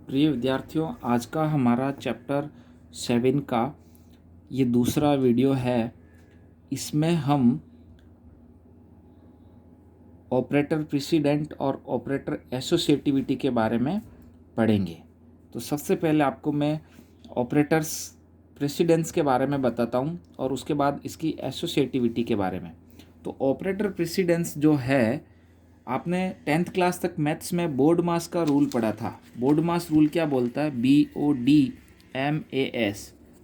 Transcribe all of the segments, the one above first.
प्रिय विद्यार्थियों, आज का हमारा चैप्टर 7 का ये दूसरा वीडियो है। इसमें हम ऑपरेटर प्रेसिडेंट और ऑपरेटर एसोसिएटिविटी के बारे में पढ़ेंगे। तो सबसे पहले आपको मैं ऑपरेटर्स प्रेसिडेंस के बारे में बताता हूँ और उसके बाद इसकी एसोसिएटिविटी के बारे में। तो ऑपरेटर प्रेसिडेंस जो है, आपने 10th क्लास तक मैथ्स में बोर्ड मास का रूल पढ़ा था। बोर्ड मास रूल क्या बोलता है? BODMAS,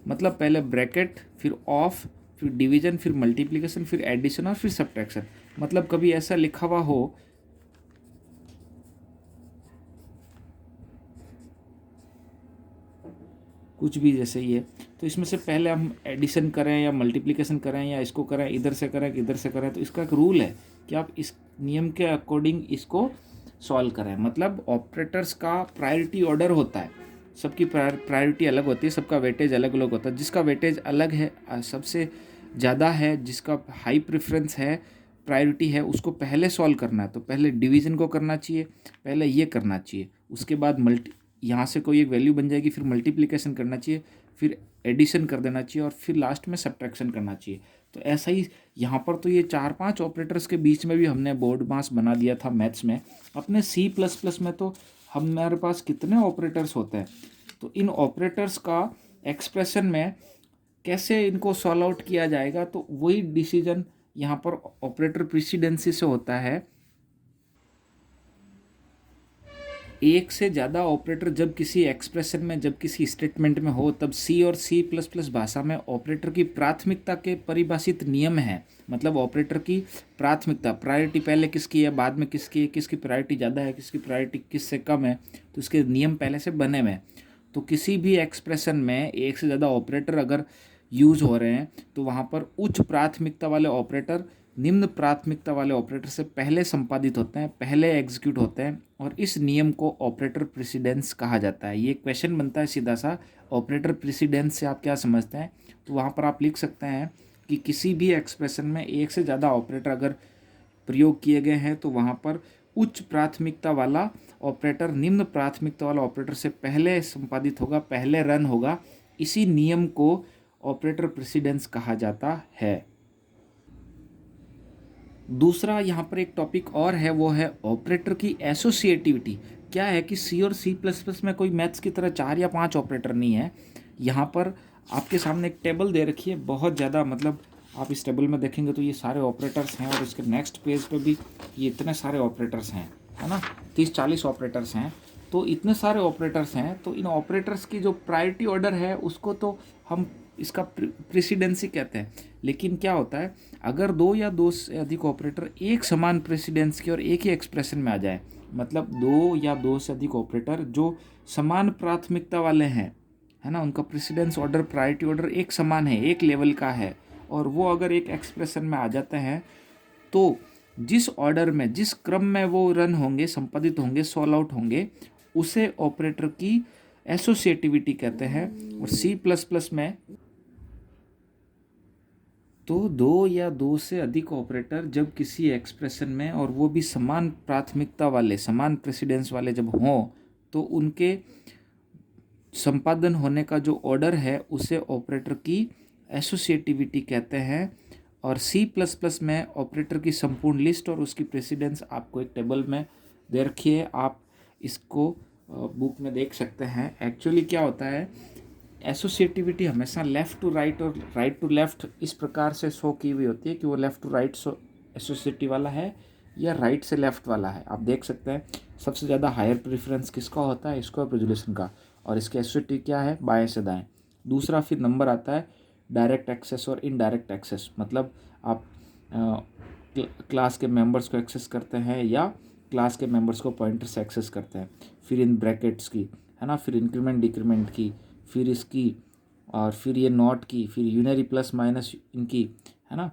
मतलब पहले ब्रैकेट, फिर ऑफ, फिर डिवीजन, फिर मल्टीप्लिकेशन, फिर एडिशन और फिर सब्ट्रैक्शन। मतलब कभी ऐसा लिखा हुआ हो कुछ भी जैसे ये, तो इसमें से पहले हम एडिशन करें या मल्टीप्लिकेशन करें या इसको करें, इधर से करें कि इधर से करें, तो इसका एक रूल है कि आप इस नियम के अकॉर्डिंग इसको सॉल्व करें। मतलब ऑपरेटर्स का प्रायोरिटी ऑर्डर होता है, सबकी प्रायोरिटी अलग होती है, सबका वेटेज अलग अलग होता है। जिसका वेटेज अलग है, सबसे ज़्यादा है, जिसका हाई प्रेफरेंस है, प्रायोरिटी है, उसको पहले सॉल्व करना है। तो पहले डिवीज़न को करना चाहिए, पहले ये करना चाहिए, उसके बाद यहाँ से कोई एक वैल्यू बन जाएगी, फिर मल्टीप्लिकेशन करना चाहिए, फिर एडिशन कर देना चाहिए और फिर लास्ट में सब्ट्रैक्शन करना चाहिए। तो ऐसा ही यहाँ पर तो ये 4-5 ऑपरेटर्स के बीच में भी हमने बोर्ड मास बना दिया था मैथ्स में। अपने C++ में तो हमारे पास कितने ऑपरेटर्स होते हैं, तो इन ऑपरेटर्स का एक्सप्रेशन में कैसे इनको सॉल्व आउट किया जाएगा, तो वही डिसीजन यहाँ पर ऑपरेटर प्रेसिडेंसी से होता है। एक से ज़्यादा ऑपरेटर जब किसी एक्सप्रेशन में, जब किसी स्टेटमेंट में हो, तब C और C++ भाषा में ऑपरेटर की प्राथमिकता के परिभाषित नियम हैं। मतलब ऑपरेटर की प्राथमिकता, प्रायोरिटी पहले किसकी है, बाद में किसकी है, किसकी प्रायोरिटी ज़्यादा है, किसकी प्रायोरिटी किससे कम है, तो इसके नियम पहले से बने हुए हैं। तो किसी भी एक्सप्रेशन में एक से ज़्यादा ऑपरेटर अगर यूज़ हो रहे हैं, तो वहाँ पर उच्च प्राथमिकता वाले ऑपरेटर निम्न प्राथमिकता वाले ऑपरेटर से पहले संपादित होते हैं, पहले एग्जीक्यूट होते हैं, और इस नियम को ऑपरेटर प्रेसिडेंस कहा जाता है। ये क्वेश्चन बनता है सीधा सा, ऑपरेटर प्रेसिडेंस से आप क्या समझते हैं? तो वहाँ पर आप लिख सकते हैं कि किसी भी एक्सप्रेशन में एक से ज़्यादा ऑपरेटर अगर प्रयोग किए गए हैं, तो वहाँ पर उच्च प्राथमिकता वाला ऑपरेटर निम्न प्राथमिकता वाला ऑपरेटर से पहले संपादित होगा, पहले रन होगा। इसी नियम को ऑपरेटर प्रेसिडेंस कहा जाता है। दूसरा यहाँ पर एक टॉपिक और है, वो है ऑपरेटर की एसोसिएटिविटी। क्या है कि C और C++ में कोई मैथ्स की तरह 4 या 5 ऑपरेटर नहीं है। यहाँ पर आपके सामने एक टेबल दे रखी है, बहुत ज़्यादा, मतलब आप इस टेबल में देखेंगे तो ये सारे ऑपरेटर्स हैं, और इसके नेक्स्ट पेज पे भी ये इतने सारे ऑपरेटर्स हैं, है ना, 30-40 ऑपरेटर्स हैं। तो इतने सारे ऑपरेटर्स हैं, तो इन ऑपरेटर्स की जो प्रायोरिटी ऑर्डर है उसको तो हम इसका प्रेसिडेंसी कहते हैं। लेकिन क्या होता है, अगर 2 या 2 से अधिक ऑपरेटर एक समान प्रेसिडेंस के और एक ही एक्सप्रेशन में आ जाए, मतलब 2 या 2 से अधिक ऑपरेटर जो समान प्राथमिकता वाले हैं, है ना, उनका प्रेसिडेंस ऑर्डर, प्रायोरिटी ऑर्डर एक समान है, एक लेवल का है, और वो अगर एक एक्सप्रेशन में आ जाते हैं, तो जिस ऑर्डर में, जिस क्रम में वो रन होंगे, संपादित होंगे, सॉल्व आउट होंगे, उसे ऑपरेटर की एसोसिएटिविटी कहते हैं। और C++ में तो 2 या 2 से अधिक ऑपरेटर जब किसी एक्सप्रेशन में, और वो भी समान प्राथमिकता वाले, समान प्रेसिडेंस वाले जब हों, तो उनके संपादन होने का जो ऑर्डर है उसे ऑपरेटर की एसोसिएटिविटी कहते हैं। और C++ में ऑपरेटर की संपूर्ण लिस्ट और उसकी प्रेसिडेंस आपको एक टेबल में दे रखी है, आप इसको बुक में देख सकते हैं। एक्चुअली क्या होता है, एसोसिएटिविटी हमेशा लेफ़्ट टू राइट और राइट टू लेफ़्ट इस प्रकार से शो की हुई होती है कि वो लेफ़्ट टू राइट एसोसिएटिव वाला है या राइट से लेफ़्ट वाला है। आप देख सकते हैं सबसे ज़्यादा हायर प्रेफरेंस किसका होता है, स्क्वायर रेजोल्यूशन का, और इसके एसोसिएटिव क्या है, बाएं से दाएं। दूसरा फिर नंबर आता है डायरेक्ट एक्सेस और इनडायरेक्ट एक्सेस, मतलब आप क्लास के मेंबर्स को एक्सेस करते हैं या क्लास के मेंबर्स को पॉइंटर से एक्सेस करते हैं। फिर इन ब्रैकेट्स की, है ना, फिर इंक्रीमेंट डिक्रीमेंट की, फिर इसकी, और फिर ये नॉट की, फिर यूनरी प्लस माइनस इनकी, है ना,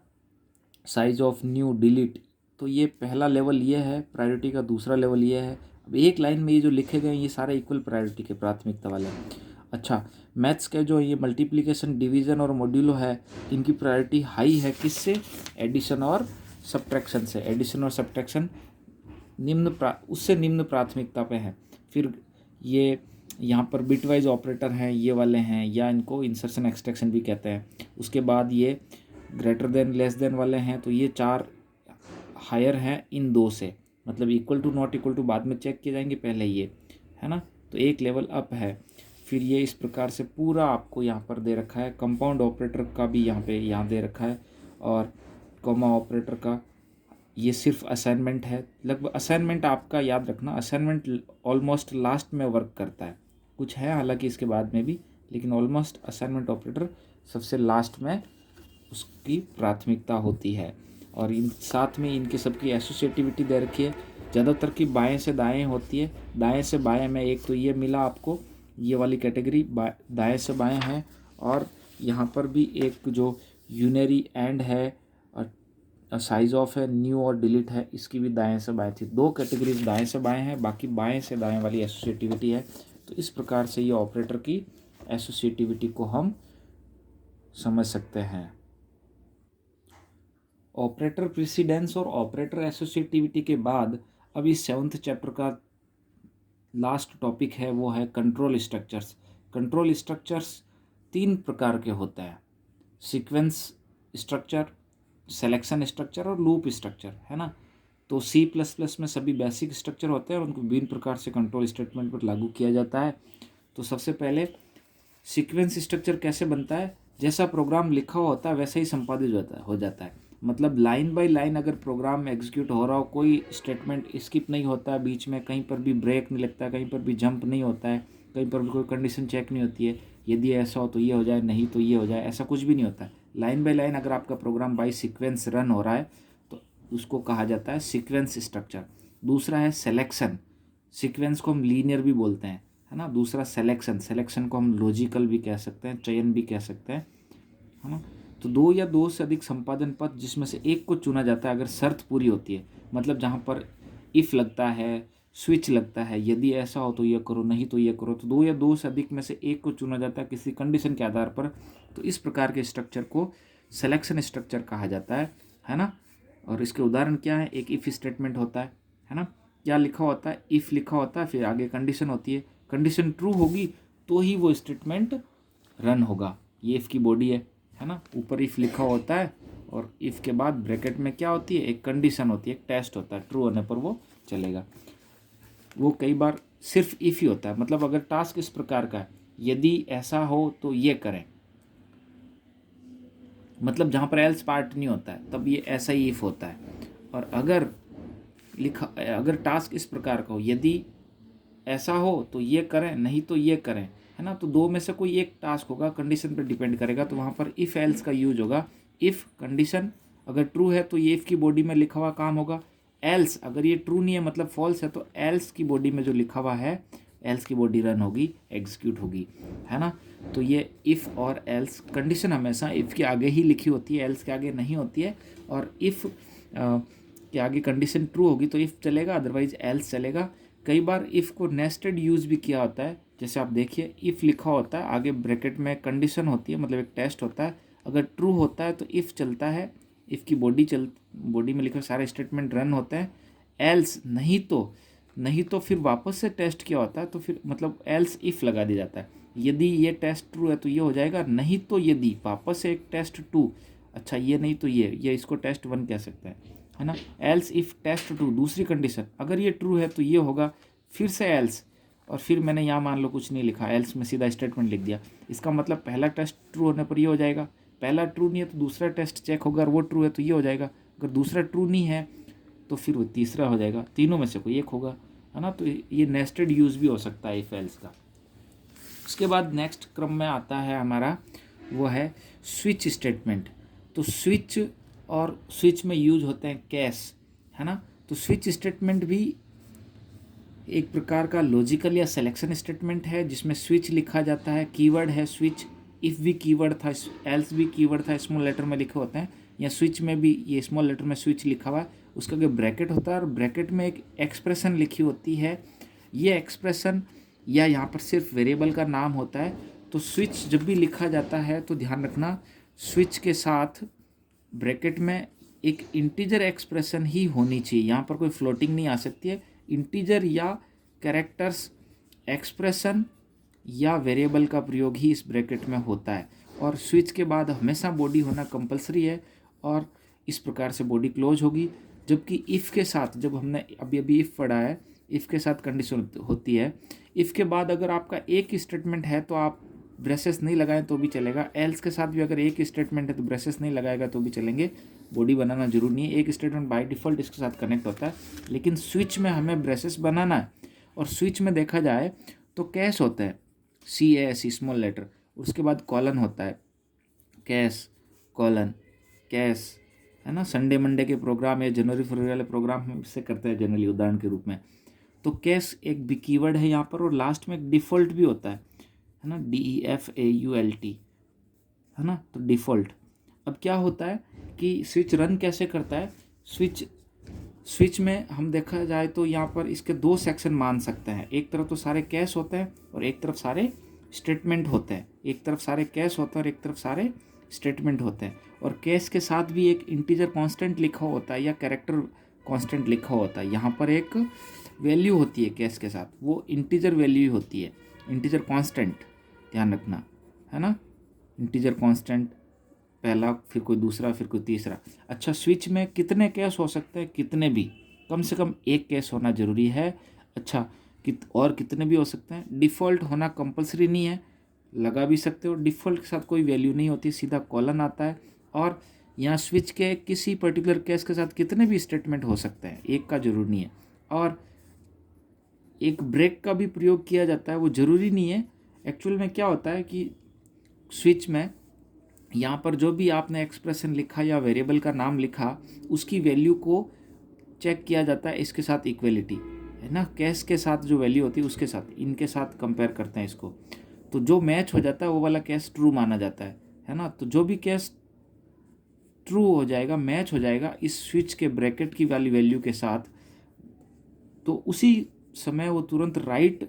साइज ऑफ न्यू, डिलीट। तो ये पहला लेवल ये है प्रायोरिटी का, दूसरा लेवल ये है। अब एक लाइन में ये जो लिखे गए ये सारे इक्वल प्रायोरिटी के प्राथमिकता वाले हैं। अच्छा, मैथ्स के जो ये मल्टीप्लिकेशन, डिवीज़न और मॉड्यूलो है, इनकी प्रायोरिटी हाई है किससे, एडिशन और सब्ट्रैक्शन से। एडिशन और सब्ट्रैक्शन उससे निम्न प्राथमिकता पे है। फिर ये यहाँ पर बिटवाइज ऑपरेटर हैं, ये वाले हैं, या इनको इंसर्शन एक्सट्रैक्शन भी कहते हैं। उसके बाद ये ग्रेटर देन लेस देन वाले हैं, तो ये 4 हायर हैं इन 2 से, मतलब equal to not equal to बाद में चेक किए जाएंगे, पहले ये है ना, तो एक लेवल अप है। फिर ये इस प्रकार से पूरा आपको यहाँ पर दे रखा है। कंपाउंड ऑपरेटर का भी यहाँ दे रखा है, और कॉमा ऑपरेटर का ये सिर्फ असाइनमेंट है। लगभग असाइनमेंट आपका याद रखना, असाइनमेंट ऑलमोस्ट लास्ट में वर्क करता है, कुछ है हालांकि इसके बाद में भी, लेकिन ऑलमोस्ट असाइनमेंट ऑपरेटर सबसे लास्ट में उसकी प्राथमिकता होती है। और इन साथ में इनके सबकी एसोसिएटिविटी दे रखी है, ज़्यादातर की बाएं से दाएं होती है। दाएं से बाएं में एक तो ये मिला आपको, ये वाली कैटेगरी दाएं से बाएं है, और यहाँ पर भी एक जो यूनरी एंड है, साइज ऑफ है, न्यू और डिलीट है, इसकी भी दाएं से बाएं थी। 2 कैटेगरीज दाएं से बाएं हैं, बाकी बाएं से दाएं वाली एसोसिएटिविटी है। तो इस प्रकार से ये ऑपरेटर की एसोसिएटिविटी को हम समझ सकते हैं। ऑपरेटर प्रेसिडेंस और ऑपरेटर एसोसिएटिविटी के बाद अब इस 7th चैप्टर का लास्ट टॉपिक है, वो है कंट्रोल स्ट्रक्चर्स। कंट्रोल स्ट्रक्चर्स 3 प्रकार के होते हैं, सीक्वेंस स्ट्रक्चर, सिलेक्शन स्ट्रक्चर और लूप स्ट्रक्चर, है ना। तो C++ में सभी बेसिक स्ट्रक्चर होते हैं और उनको विभिन्न प्रकार से कंट्रोल स्टेटमेंट पर लागू किया जाता है। तो सबसे पहले सीक्वेंस स्ट्रक्चर कैसे बनता है, जैसा प्रोग्राम लिखा होता है वैसे ही संपादित हो जाता है। मतलब लाइन बाय लाइन अगर प्रोग्राम में एग्जीक्यूट हो रहा हो, कोई स्टेटमेंट स्किप नहीं होता है बीच में, कहीं पर भी ब्रेक नहीं लगता है, कहीं पर भी जंप नहीं होता है, कहीं पर भी कोई कंडीशन चेक नहीं होती है, यदि ऐसा हो तो ये हो जाए, नहीं तो ये हो जाए, ऐसा कुछ भी नहीं होता है। लाइन बाय लाइन अगर आपका प्रोग्राम बाय सीक्वेंस रन हो रहा है तो उसको कहा जाता है सीक्वेंस स्ट्रक्चर। दूसरा है सिलेक्शन, सीक्वेंस को हम लीनियर भी बोलते हैं, है ना। दूसरा सिलेक्शन को हम लॉजिकल भी कह सकते हैं, चयन भी कह सकते हैं, है ना। तो 2 या 2 से अधिक संपादन पथ जिसमें से एक को चुना जाता है अगर शर्त पूरी होती है, मतलब जहाँ पर इफ़ लगता है, स्विच लगता है, यदि ऐसा हो तो ये करो, नहीं तो ये करो, तो 2 या 2 से अधिक में से एक को चुना जाता है किसी कंडीशन के आधार पर। तो इस प्रकार के स्ट्रक्चर को सिलेक्शन स्ट्रक्चर कहा जाता है ना। और इसके उदाहरण क्या है, एक इफ़ स्टेटमेंट होता है ना। क्या लिखा होता है, इफ़ लिखा होता है, फिर आगे कंडीशन होती है, कंडीशन ट्रू होगी तो ही वो स्टेटमेंट रन होगा। ये इफ़ की बॉडी है ना। ऊपर इफ़ लिखा होता है और इफ़ के बाद ब्रैकेट में क्या होती है, एक कंडीशन होती है, एक टेस्ट होता है, ट्रू होने पर वो चलेगा। वो कई बार सिर्फ इफ़ ही होता है, मतलब अगर टास्क इस प्रकार का है, यदि ऐसा हो तो ये करें, मतलब जहाँ पर एल्स पार्ट नहीं होता है तब ये ऐसा ही इफ़ होता है। और अगर टास्क इस प्रकार का हो, यदि ऐसा हो तो ये करें, नहीं तो ये करें, है ना। तो 2 में से कोई एक टास्क होगा, कंडीशन पर डिपेंड करेगा, तो वहाँ पर इफ़ एल्स का यूज होगा। इफ़ कंडीशन अगर ट्रू है तो ये इफ़ की बॉडी में लिखा हुआ काम होगा, एल्स अगर ये ट्रू नहीं है मतलब फॉल्स है तो एल्स की बॉडी में जो लिखा हुआ है, एल्स की बॉडी रन होगी, एग्जीक्यूट होगी, है ना। तो ये इफ़ और एल्स कंडीशन हमेशा इफ़ के आगे ही लिखी होती है, एल्स के आगे नहीं होती है। और इफ़ के आगे कंडीशन ट्रू होगी तो इफ़ चलेगा, अदरवाइज एल्स चलेगा। कई बार इफ़ को नेस्टेड यूज़ भी किया होता है, जैसे आप देखिए इफ़ लिखा होता है, आगे ब्रैकेट में कंडीशन होती है, मतलब एक टेस्ट होता है, अगर ट्रू होता है तो इफ़ चलता है, इफ़ की बॉडी में लिखे सारे स्टेटमेंट रन होते हैं। एल्स नहीं तो फिर वापस से टेस्ट किया होता है, तो फिर मतलब एल्स इफ़ लगा दिया जाता है। यदि ये टेस्ट ट्रू है तो ये हो जाएगा, नहीं तो यदि वापस से एक टेस्ट टू, अच्छा ये नहीं तो ये इसको टेस्ट 1 कह सकते हैं, है ना। एल्स इफ़ टेस्ट ट्रू, दूसरी कंडीशन, अगर ये ट्रू है तो ये होगा, फिर से एल्स, और फिर मैंने यहाँ मान लो कुछ नहीं लिखा, एल्स में सीधा स्टेटमेंट लिख दिया। इसका मतलब पहला टेस्ट ट्रू होने पर ये हो जाएगा, पहला ट्रू नहीं है तो दूसरा टेस्ट चेक होगा, और वो ट्रू है तो ये हो जाएगा, अगर दूसरा ट्रू नहीं है तो फिर वो तीसरा हो जाएगा, तीनों में से कोई एक होगा, है ना। तो ये नेस्टेड यूज़ भी हो सकता है इफ एल्स का। उसके बाद नेक्स्ट क्रम में आता है हमारा, वो है स्विच स्टेटमेंट। तो स्विच में यूज होते हैं कैश, है ना। तो स्विच स्टेटमेंट भी एक प्रकार का लॉजिकल या सिलेक्शन स्टेटमेंट है, जिसमें स्विच लिखा जाता है, कीवर्ड है स्विच, इफ़ भी कीवर्ड था, एल्स भी कीवर्ड था, स्मॉल लेटर में लिखे होते हैं, या स्विच में भी ये स्मॉल लेटर में स्विच लिखा हुआ है, उसका जो ब्रैकेट होता है और ब्रैकेट में एक एक्सप्रेशन लिखी होती है। ये एक्सप्रेशन या यहाँ पर सिर्फ वेरिएबल का नाम होता है। तो स्विच जब भी लिखा जाता है तो ध्यान रखना, स्विच के साथ ब्रैकेट में एक इंटीजर एक्सप्रेशन ही होनी चाहिए, यहाँ पर कोई फ्लोटिंग नहीं आ सकती है। इंटीजर या कैरेक्टर्स एक्सप्रेशन, या वेरिएबल का प्रयोग ही इस ब्रैकेट में होता है। और स्विच के बाद हमेशा बॉडी होना कंपलसरी है और इस प्रकार से बॉडी क्लोज होगी। जबकि इफ़ के साथ, जब हमने अभी इफ़ पढ़ा है, इफ़ के साथ कंडीशन होती है। इफ़ के बाद अगर आपका एक स्टेटमेंट है तो आप ब्रेसेस नहीं लगाएं तो भी चलेगा। एल्स के साथ भी अगर एक स्टेटमेंट है तो ब्रेसेस नहीं लगाएगा तो भी चलेंगे, बॉडी बनाना जरूरी नहीं है। एक स्टेटमेंट बाय डिफ़ॉल्ट इसके साथ कनेक्ट होता है, लेकिन स्विच में हमें ब्रेसेस बनाना है। और स्विच में देखा जाए तो कैश होता है, CAS स्मॉल लेटर, उसके बाद कॉलन होता है, कैश कॉलन कैश, है ना। संडे मंडे के प्रोग्राम या जनवरी फरवरी वाले प्रोग्राम हम इससे करते हैं जनरली, उदाहरण के रूप में। तो कैश एक भी कीवर्ड है यहाँ पर, और लास्ट में एक डिफ़ॉल्ट भी होता है ना, DEFAULT, है ना। तो डिफ़ॉल्ट। अब क्या होता है कि स्विच रन कैसे करता है। स्विच में हम देखा जाए तो यहाँ पर इसके दो सेक्शन मान सकते हैं। एक तरफ तो सारे कैश होते हैं और एक तरफ सारे स्टेटमेंट होते हैं। एक तरफ सारे कैश होते हैं और एक तरफ सारे स्टेटमेंट होते हैं। और कैश के साथ भी एक इंटीजर कांस्टेंट लिखा होता है या कैरेक्टर कांस्टेंट लिखा होता है। यहाँ पर एक वैल्यू होती है कैश के साथ, वो इंटीजर वैल्यू होती है, इंटीजर कांस्टेंट, ध्यान रखना, है ना। इंटीजर कांस्टेंट पहला, फिर कोई दूसरा, फिर कोई तीसरा। अच्छा, स्विच में कितने कैश हो सकते हैं, कितने भी, कम से कम एक कैश होना ज़रूरी है। अच्छा, और कितने भी हो सकते हैं। डिफ़ॉल्ट होना कंपलसरी नहीं है, लगा भी सकते हो। डिफ़ॉल्ट के साथ कोई वैल्यू नहीं होती, सीधा कॉलन आता है। और यहाँ स्विच के किसी पर्टिकुलर कैश के साथ कितने भी स्टेटमेंट हो सकते हैं, एक का जरूरी नहीं है। और एक ब्रेक का भी प्रयोग किया जाता है, वो ज़रूरी नहीं है। एक्चुअल में क्या होता है कि स्विच में यहाँ पर जो भी आपने एक्सप्रेशन लिखा या वेरिएबल का नाम लिखा, उसकी वैल्यू को चेक किया जाता है इसके साथ इक्वलिटी, है ना। कैश के साथ जो वैल्यू होती है उसके साथ, इनके साथ कंपेयर करते हैं इसको। तो जो मैच हो जाता है वो वाला कैश ट्रू माना जाता है ना। तो जो भी कैश ट्रू हो जाएगा, मैच हो जाएगा इस स्विच के ब्रैकेट की वाली वैल्यू के साथ, तो उसी समय वो तुरंत राइट,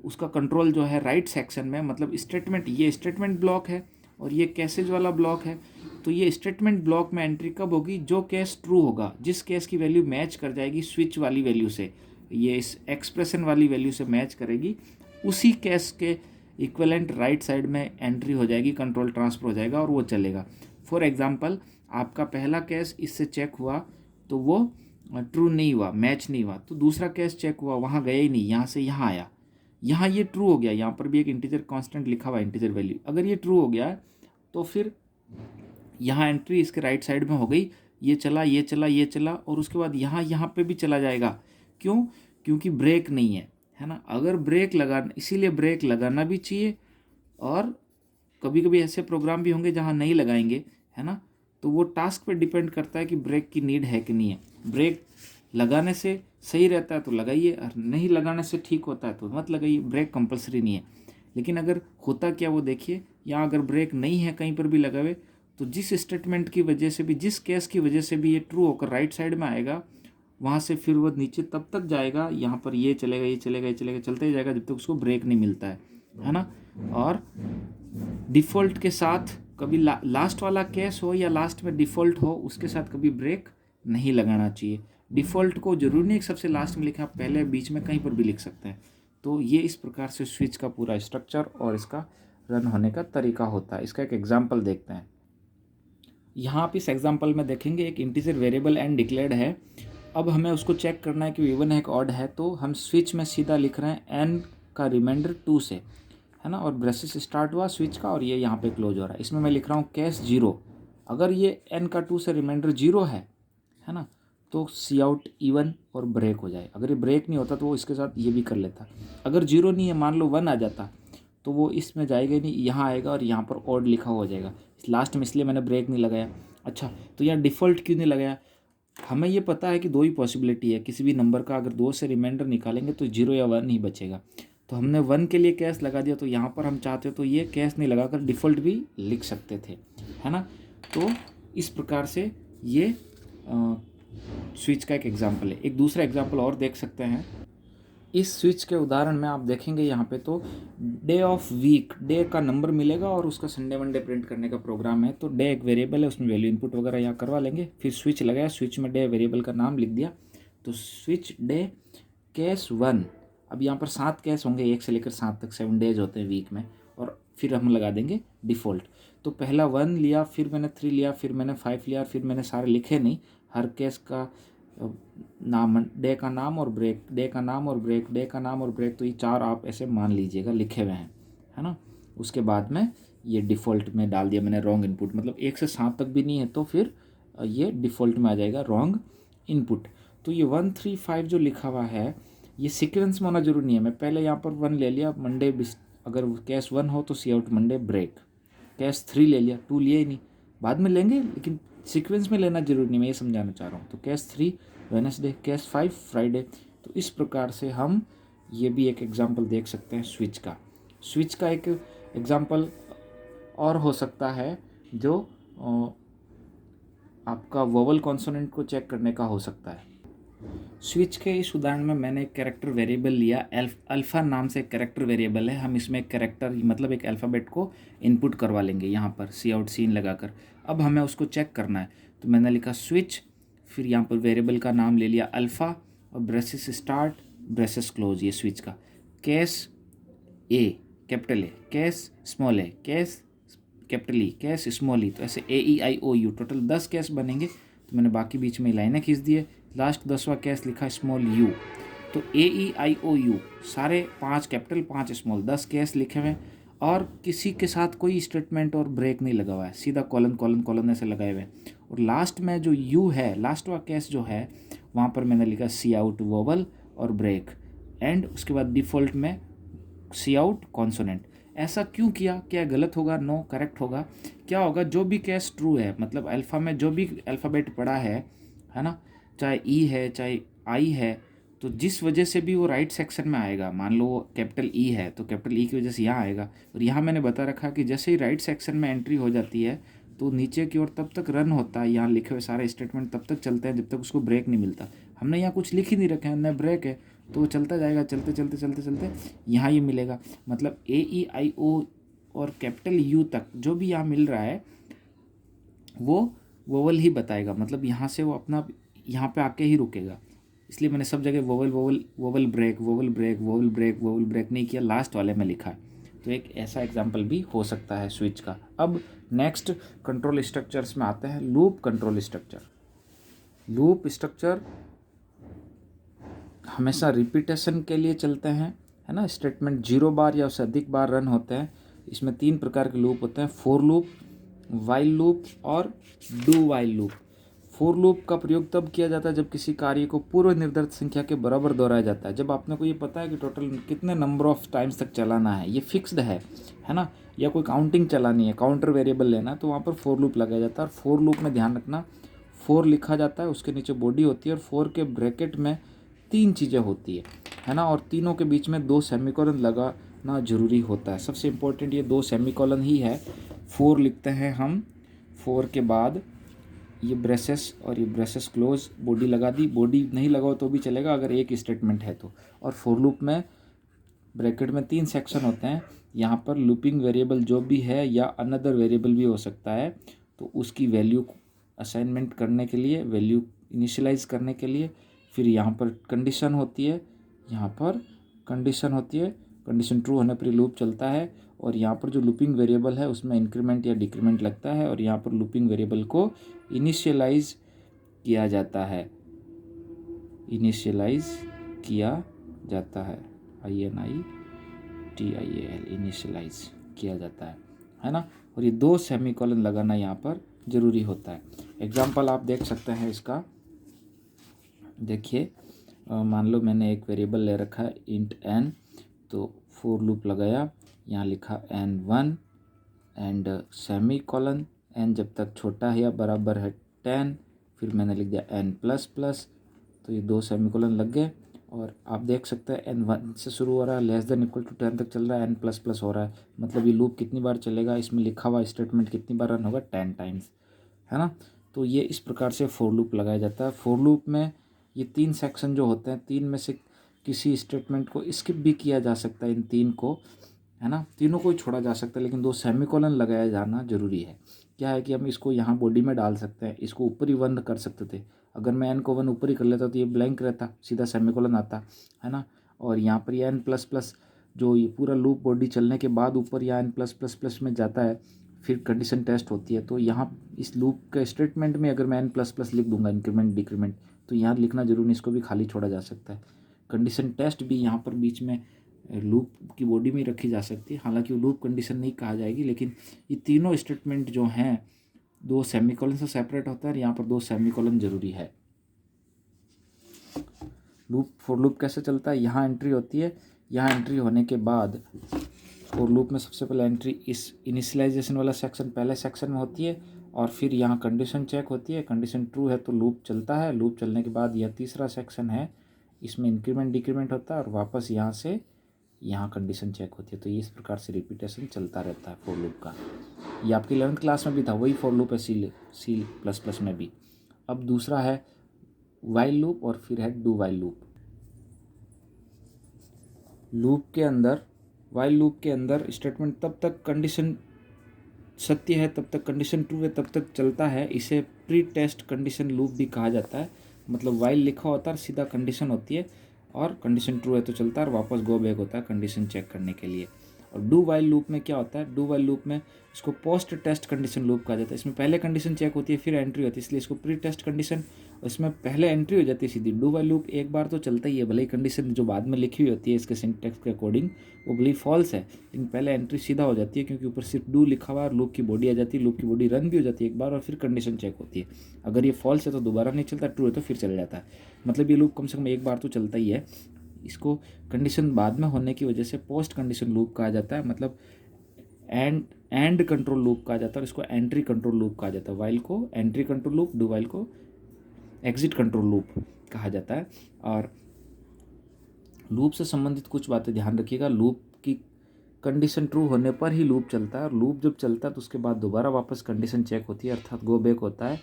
उसका कंट्रोल जो है राइट सेक्शन में, मतलब स्टेटमेंट, ये स्टेटमेंट ब्लॉक है और ये कैसेज वाला ब्लॉक है। तो ये स्टेटमेंट ब्लॉक में एंट्री कब होगी, जो केस ट्रू होगा, जिस केस की वैल्यू मैच कर जाएगी स्विच वाली वैल्यू से, ये इस एक्सप्रेशन वाली वैल्यू से मैच करेगी, उसी केस के इक्विवेलेंट राइट साइड में एंट्री हो जाएगी, कंट्रोल ट्रांसफर हो जाएगा और वो चलेगा। फॉर एग्जांपल, आपका पहला केस इससे चेक हुआ तो वो ट्रू नहीं हुआ, मैच नहीं हुआ। तो दूसरा केस चेक हुआ, वहाँ गया ही नहीं, यहाँ से यहाँ आया, यहाँ ये ट्रू हो गया। यहाँ पर भी एक इंटीजर कांस्टेंट लिखा हुआ है, इंटीजर वैल्यू। अगर ये ट्रू हो गया तो फिर यहाँ एंट्री इसके राइट साइड में हो गई, ये चला, ये चला, ये चला, और उसके बाद यहाँ पे भी चला जाएगा। क्यों? क्योंकि ब्रेक नहीं है ना। अगर ब्रेक लगा, इसीलिए ब्रेक लगाना भी चाहिए। और कभी कभी ऐसे प्रोग्राम भी होंगे जहाँ नहीं लगाएंगे, है ना। तो वो टास्क पे डिपेंड करता है कि ब्रेक की नीड है कि नहीं है। ब्रेक लगाने से सही रहता है तो लगाइए, और नहीं लगाने से ठीक होता है तो मत लगाइए। ब्रेक कंपलसरी नहीं है। लेकिन अगर होता क्या वो देखिए, यहाँ अगर ब्रेक नहीं है कहीं पर भी लगावे, तो जिस स्टेटमेंट की वजह से भी, जिस केस की वजह से भी ये ट्रू होकर राइट साइड में आएगा, वहाँ से फिर वो नीचे तब तक जाएगा, यहाँ पर ये चलेगा, ये चलेगा, ये चलेगा, चलते ही जाएगा जब तक उसको ब्रेक नहीं मिलता है ना। और डिफ़ॉल्ट के साथ कभी लास्ट वाला केस हो या लास्ट में डिफ़ॉल्ट हो, उसके साथ कभी ब्रेक नहीं लगाना चाहिए। डिफ़ॉल्ट को जरूरी नहीं सबसे लास्ट में लिखा, आप पहले बीच में कहीं पर भी लिख सकते हैं। तो ये इस प्रकार से स्विच का पूरा स्ट्रक्चर और इसका रन होने का तरीका होता है। इसका एक एग्जाम्पल देखते हैं। यहाँ आप इस एग्जाम्पल में देखेंगे एक इंटीजर वेरिएबल एन डिक्लेयर्ड है। अब हमें उसको चेक करना है कि इवन है कि ऑड है। तो हम स्विच में सीधा लिख रहे हैं एन का रिमाइंडर 2 से, है ना। और ब्रेसेस स्टार्ट हुआ स्विच का और ये यहाँ पे क्लोज हो रहा है। इसमें मैं लिख रहा हूँ केस 0। अगर ये एन का 2 से रिमाइंडर 0 है ना, तो सी आउट इवन और ब्रेक हो जाए। अगर ये ब्रेक नहीं होता तो वो इसके साथ ये भी कर लेता। अगर 0 नहीं है, मान लो 1 आ जाता, तो वो इसमें जाएगा नहीं, यहाँ आएगा और यहाँ पर ऑड लिखा हो जाएगा लास्ट में, इसलिए मैंने ब्रेक नहीं लगाया। अच्छा, तो यहाँ डिफ़ॉल्ट क्यों नहीं लगाया? हमें ये पता है कि दो ही पॉसिबिलिटी है, किसी भी नंबर का अगर 2 से रिमाइंडर निकालेंगे तो 0 या 1 ही बचेगा। तो हमने 1 के लिए कैश लगा दिया। तो यहाँ पर हम चाहते हो तो ये कैश नहीं लगाकर डिफ़ॉल्ट भी लिख सकते थे, है ना। तो इस प्रकार से ये स्विच का एक एग्जाम्पल है। एक दूसरा एग्जाम्पल और देख सकते हैं। इस स्विच के उदाहरण में आप देखेंगे यहाँ पे तो डे ऑफ वीक, डे का नंबर मिलेगा और उसका संडे मंडे प्रिंट करने का प्रोग्राम है। तो डे एक वेरिएबल है, उसमें वैल्यू इनपुट वगैरह यहाँ करवा लेंगे। फिर स्विच लगाया, स्विच में डे वेरिएबल का नाम लिख दिया। तो स्विच डे केस 1, अब यहाँ पर 7 केस होंगे, 1 से लेकर 7 तक, 7 डेज होते हैं वीक में, और फिर हम लगा देंगे डिफ़ॉल्ट। तो पहला 1 लिया, फिर मैंने 3 लिया, फिर मैंने 5 लिया, फिर मैंने सारे लिखे नहीं, हर केस का नाम, डे का नाम और ब्रेक, डे का नाम और ब्रेक, डे का नाम और ब्रेक, तो ये 4 आप ऐसे मान लीजिएगा लिखे हुए हैं, है ना। उसके बाद में ये डिफ़ॉल्ट में डाल दिया मैंने रॉन्ग इनपुट, मतलब 1 से 7 तक भी नहीं है तो फिर ये डिफ़ॉल्ट में आ जाएगा रॉन्ग इनपुट। तो ये 1 3 5 जो लिखा हुआ है ये सीक्वेंस में होना जरूरी नहीं है। मैं पहले यहाँ पर 1 ले लिया, मंडे, अगर केस 1 हो तो सी आउट मंडे ब्रेक, केस 3 ले लिया, 2 लिया ही नहीं, बाद में लेंगे लेकिन सीक्वेंस में लेना जरूरी नहीं, मैं ये समझाना चाह रहा हूँ। तो केस 3 वेडनेसडे, केस 5 फ्राइडे। तो इस प्रकार से हम ये भी एक एग्जाम्पल देख सकते हैं स्विच का। स्विच का एक एग्जाम्पल और हो सकता है जो आपका वोवल कॉन्सोनेंट को चेक करने का हो सकता है। स्विच के इस उदाहरण में मैंने एक कैरेक्टर वेरिएबल लिया, अल्फ़ा नाम से एक कैरेक्टर वेरिएबल है। हम इसमें एक कैरेक्टर मतलब एक अल्फ़ाबेट को इनपुट करवा लेंगे यहाँ पर सी आउट सीन लगाकर। अब हमें उसको चेक करना है, तो मैंने लिखा स्विच, फिर यहाँ पर वेरिएबल का नाम ले लिया अल्फ़ा और ब्रेसेस स्टार्ट ब्रेसेस क्लोज, ये स्विच का। Case A capital A, case small A, case capital E, case small E, तो ऐसे AEIOU टोटल 10 केस बनेंगे। तो मैंने बाकी बीच में लाइनें खींच दिए, लास्ट 10वां केस लिखा स्मॉल यू। तो AEIOU सारे 5 कैपिटल 5 स्मॉल 10 केस लिखे हुए, और किसी के साथ कोई स्टेटमेंट और ब्रेक नहीं लगा हुआ है, सीधा कॉलन कॉलन कॉलन ऐसे लगाए हुए। और लास्ट में जो यू है, लास्ट वाला केस जो है, वहाँ पर मैंने लिखा सी आउट वोवल और ब्रेक, एंड उसके बाद डिफ़ॉल्ट में सी आउट कॉन्सोनेंट। ऐसा क्यों किया, क्या गलत होगा? नो, करेक्ट होगा। क्या होगा, जो भी केस ट्रू है, मतलब अल्फ़ा में जो भी अल्फ़ाबेट पड़ा है ना, चाहे ई है चाहे आई है, तो जिस वजह से भी वो राइट सेक्शन में आएगा, मान लो वो कैपिटल ई है तो कैपिटल ई की वजह से यहाँ आएगा। और यहाँ मैंने बता रखा कि जैसे ही राइट सेक्शन में एंट्री हो जाती है तो नीचे की ओर तब तक रन होता है, यहाँ लिखे हुए सारे स्टेटमेंट तब तक चलते हैं जब तक उसको ब्रेक नहीं मिलता। हमने यहाँ कुछ लिख ही नहीं रखे हैं, न ब्रेक है, तो वो चलता जाएगा, चलते चलते चलते चलते यहाँ ये मिलेगा। मतलब AEIO और कैपिटल यू तक जो भी यहाँ मिल रहा है वो वोवल ही बताएगा, मतलब यहाँ से वो अपना यहाँ पे आके ही रुकेगा। इसलिए मैंने सब जगह vowel vowel vowel break vowel break vowel break vowel break नहीं किया, लास्ट वाले में लिखा है। तो एक ऐसा एग्जाम्पल भी हो सकता है स्विच का। अब नेक्स्ट कंट्रोल स्ट्रक्चर्स में आते हैं, loop control structure. Loop structure हमेशा रिपीटेशन के लिए चलते हैं, है ना। स्टेटमेंट 0 बार या उससे अधिक बार रन होते हैं। इसमें 3 प्रकार के लूप होते हैं, फॉर लूप, वाइल लूप और do while loop. For loop का प्रयोग तब किया जाता है जब किसी कार्य को पूर्व निर्धारित संख्या के बराबर दोहराया जाता है। जब आपने को ये पता है कि टोटल कितने नंबर ऑफ टाइम्स तक चलाना है, ये फिक्स्ड है ना, या कोई काउंटिंग चलानी है, काउंटर वेरिएबल लेना है, तो वहाँ पर फॉर लूप लगाया जाता है। और फॉर लूप में ध्यान रखना, फोर लिखा जाता है, उसके नीचे बॉडी होती है, और फोर के ब्रैकेट में 3 चीज़ें होती है ना, और तीनों के बीच में 2 सेमीकोलन लगाना जरूरी होता है। सबसे इम्पोर्टेंट ये 2 सेमीकोलन ही है। 4 लिखते हैं हम, 4 के बाद ये ब्रेसेस और ये ब्रेसेस क्लोज, बॉडी लगा दी, बॉडी नहीं लगाओ तो भी चलेगा अगर एक स्टेटमेंट है तो। और फॉर लूप में ब्रैकेट में 3 सेक्शन होते हैं। यहाँ पर लूपिंग वेरिएबल जो भी है या अनदर वेरिएबल भी हो सकता है, तो उसकी वैल्यू असाइनमेंट करने के लिए, वैल्यू इनिशियलाइज करने के लिए, फिर यहाँ पर कंडीशन होती है, यहाँ पर कंडीशन होती है, कंडीशन ट्रू होने पर लूप चलता है। और यहाँ पर जो लूपिंग वेरिएबल है उसमें इंक्रीमेंट या डिक्रीमेंट लगता है, और यहाँ पर लूपिंग वेरिएबल को इनिशियलाइज किया जाता है, इनिशियलाइज किया जाता है, INITIAL, इनिशियलाइज किया जाता है ना। और ये 2 सेमीकोलन लगाना यहाँ पर ज़रूरी होता है। एग्जाम्पल आप देख सकते हैं इसका, देखिए, मान लो मैंने एक वेरिएबल ले रखा है इंट n, तो फॉर लूप लगाया, यहाँ लिखा n1 एंड सेमीकोलन, n जब तक छोटा है या बराबर है 10, फिर मैंने लिख दिया n++, तो ये 2 सेमीकोलन लग गए। और आप देख सकते हैं n1 से शुरू हो रहा है, लेस देन इक्वल टू 10 तक चल रहा है, n++ हो रहा है, मतलब ये लूप कितनी बार चलेगा, इसमें लिखा हुआ स्टेटमेंट कितनी बार रन होगा, 10 टाइम्स, है ना। तो ये इस प्रकार से फॉर लूप लगाया जाता है। फॉर लूप में ये 3 सेक्शन जो होते हैं, 3 में से किसी स्टेटमेंट को स्किप भी किया जा सकता है, इन 3 को, है ना, तीनों को ही छोड़ा जा सकता है, लेकिन 2 सेमीकोलन लगाया जाना जरूरी है। क्या है कि हम इसको यहाँ बॉडी में डाल सकते हैं, इसको ऊपर ही 1 कर सकते थे, अगर मैं n को 1 ऊपर ही कर लेता तो ये ब्लैंक रहता, सीधा सेमीकोलन आता, है ना। और यहाँ पर यह एन प्लस प्लस जो ये पूरा लूप बॉडी चलने के बाद ऊपर या एन प्लस प्लस प्लस में जाता है, फिर कंडीशन टेस्ट होती है। तो यहाँ इस लूप के स्टेटमेंट में अगर मैं एन प्लस प्लस लिख दूंगा इंक्रीमेंट डिक्रीमेंट, तो यहाँ लिखना जरूरी नहीं, इसको भी खाली छोड़ा जा सकता है। कंडीशन टेस्ट भी यहाँ पर बीच में लूप की बॉडी में रखी जा सकती है, हालांकि वो लूप कंडीशन नहीं कहा जाएगी, लेकिन ये तीनों स्टेटमेंट जो हैं 2 सेमीकोलन से सेपरेट होता है और यहाँ पर 2 सेमीकोलन जरूरी है। लूप फॉर लूप कैसे चलता है, यहाँ एंट्री होती है, यहाँ एंट्री होने के बाद फॉर लूप में सबसे पहले एंट्री इस इनिशियलाइजेशन वाला सेक्शन पहले सेक्शन में होती है, और फिर यहाँ कंडीशन चेक होती है, कंडीशन ट्रू है तो लूप चलता है, लूप चलने के बाद यह तीसरा सेक्शन है, इसमें इंक्रीमेंट डिक्रीमेंट होता है और वापस यहाँ से यहाँ कंडीशन चेक होती है। तो इस प्रकार से रिपीटेशन चलता रहता है फॉर लूप का। ये आपकी 11th क्लास में भी था, वही फॉर लूप है सी प्लस प्लस में भी। अब दूसरा है वाइल लूप और फिर है डू वाइल लूप। लूप के अंदर वाइल लूप के अंदर स्टेटमेंट तब तक कंडीशन सत्य है, तब तक कंडीशन ट्रू है, तब तक चलता है। इसे प्री टेस्ट कंडीशन लूप भी कहा जाता है। मतलब वाइल लिखा होता है, सीधा कंडीशन होती है और कंडीशन ट्रू है तो चलता है और वापस गो बैक होता है कंडीशन चेक करने के लिए। और डू वाइल लूप में क्या होता है, डू वाइल लूप में इसको पोस्ट टेस्ट कंडीशन लूप कहा जाता है। इसमें पहले कंडीशन चेक होती है फिर एंट्री होती है, इसलिए इसको प्री टेस्ट कंडीशन, इसमें पहले एंट्री हो जाती है सीधी। डू वाइल लूप एक बार तो चलता ही है, भले ही कंडीशन जो बाद में लिखी हुई होती है इसके सिंटैक्स के अकॉर्डिंग वो भले ही फॉल्स है, लेकिन पहले एंट्री सीधा हो जाती है क्योंकि ऊपर सिर्फ डू लिखा हुआ है और लूप की बॉडी आ जाती है। लूप की बॉडी रन भी हो जाती है एक बार और फिर कंडीशन चेक होती है। अगर ये फॉल्स है तो दोबारा नहीं चलता, ट्रू है तो फिर चल जाता है। मतलब ये लूप कम से कम एक बार तो चलता ही है। इसको कंडीशन बाद में होने की वजह से पोस्ट कंडीशन लूप कहा जाता है, मतलब एंड कंट्रोल लूप कहा जाता है और इसको एंट्री कंट्रोल लूप कहा जाता है। वाइल को entry control loop, do while को एग्जिट कंट्रोल लूप कहा जाता है। और लूप से संबंधित कुछ बातें ध्यान रखिएगा। लूप की कंडीशन ट्रू होने पर ही लूप चलता है और लूप जब चलता है तो उसके बाद दोबारा वापस कंडीशन चेक होती है अर्थात गो बैक होता है,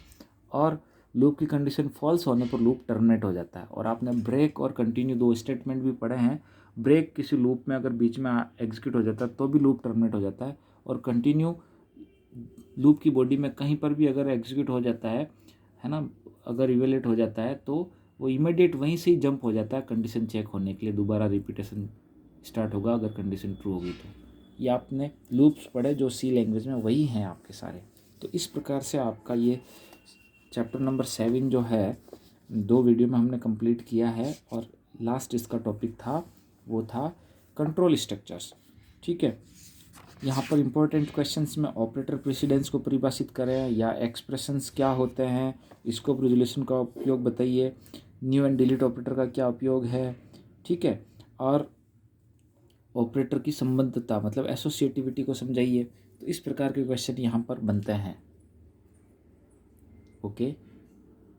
और लूप की कंडीशन फॉल्स होने पर लूप टर्मिनेट हो जाता है। और आपने ब्रेक और कंटिन्यू 2 स्टेटमेंट भी पढ़े हैं। ब्रेक किसी लूप में अगर बीच में एग्जीक्यूट हो जाता है तो भी लूप टर्मिनेट हो जाता है, और कंटिन्यू लूप की बॉडी में कहीं पर भी अगर एग्जीक्यूट हो जाता है ना, अगर इवेलेट हो जाता है तो वो इमीडिएट वहीं से ही जंप हो जाता है कंडीशन चेक होने के लिए, दोबारा रिपीटेशन स्टार्ट होगा अगर कंडीशन ट्रू होगी तो। ये आपने लूप्स पढ़े जो सी लैंग्वेज में, वही हैं आपके सारे। तो इस प्रकार से आपका ये चैप्टर नंबर 7 जो है 2 वीडियो में हमने कंप्लीट किया है, और लास्ट इसका टॉपिक था वो था कंट्रोल स्ट्रक्चर्स। ठीक है, यहाँ पर इंपॉर्टेंट क्वेश्चंस में ऑपरेटर प्रेसिडेंस को परिभाषित करें या एक्सप्रेशंस क्या होते हैं, स्कोप रिजोल्यूशन का उपयोग बताइए, न्यू एंड डिलीट ऑपरेटर का क्या उपयोग है, ठीक है, और ऑपरेटर की संबद्धता मतलब एसोसिएटिविटी को समझाइए। तो इस प्रकार के क्वेश्चन यहाँ पर बनते हैं। ओके।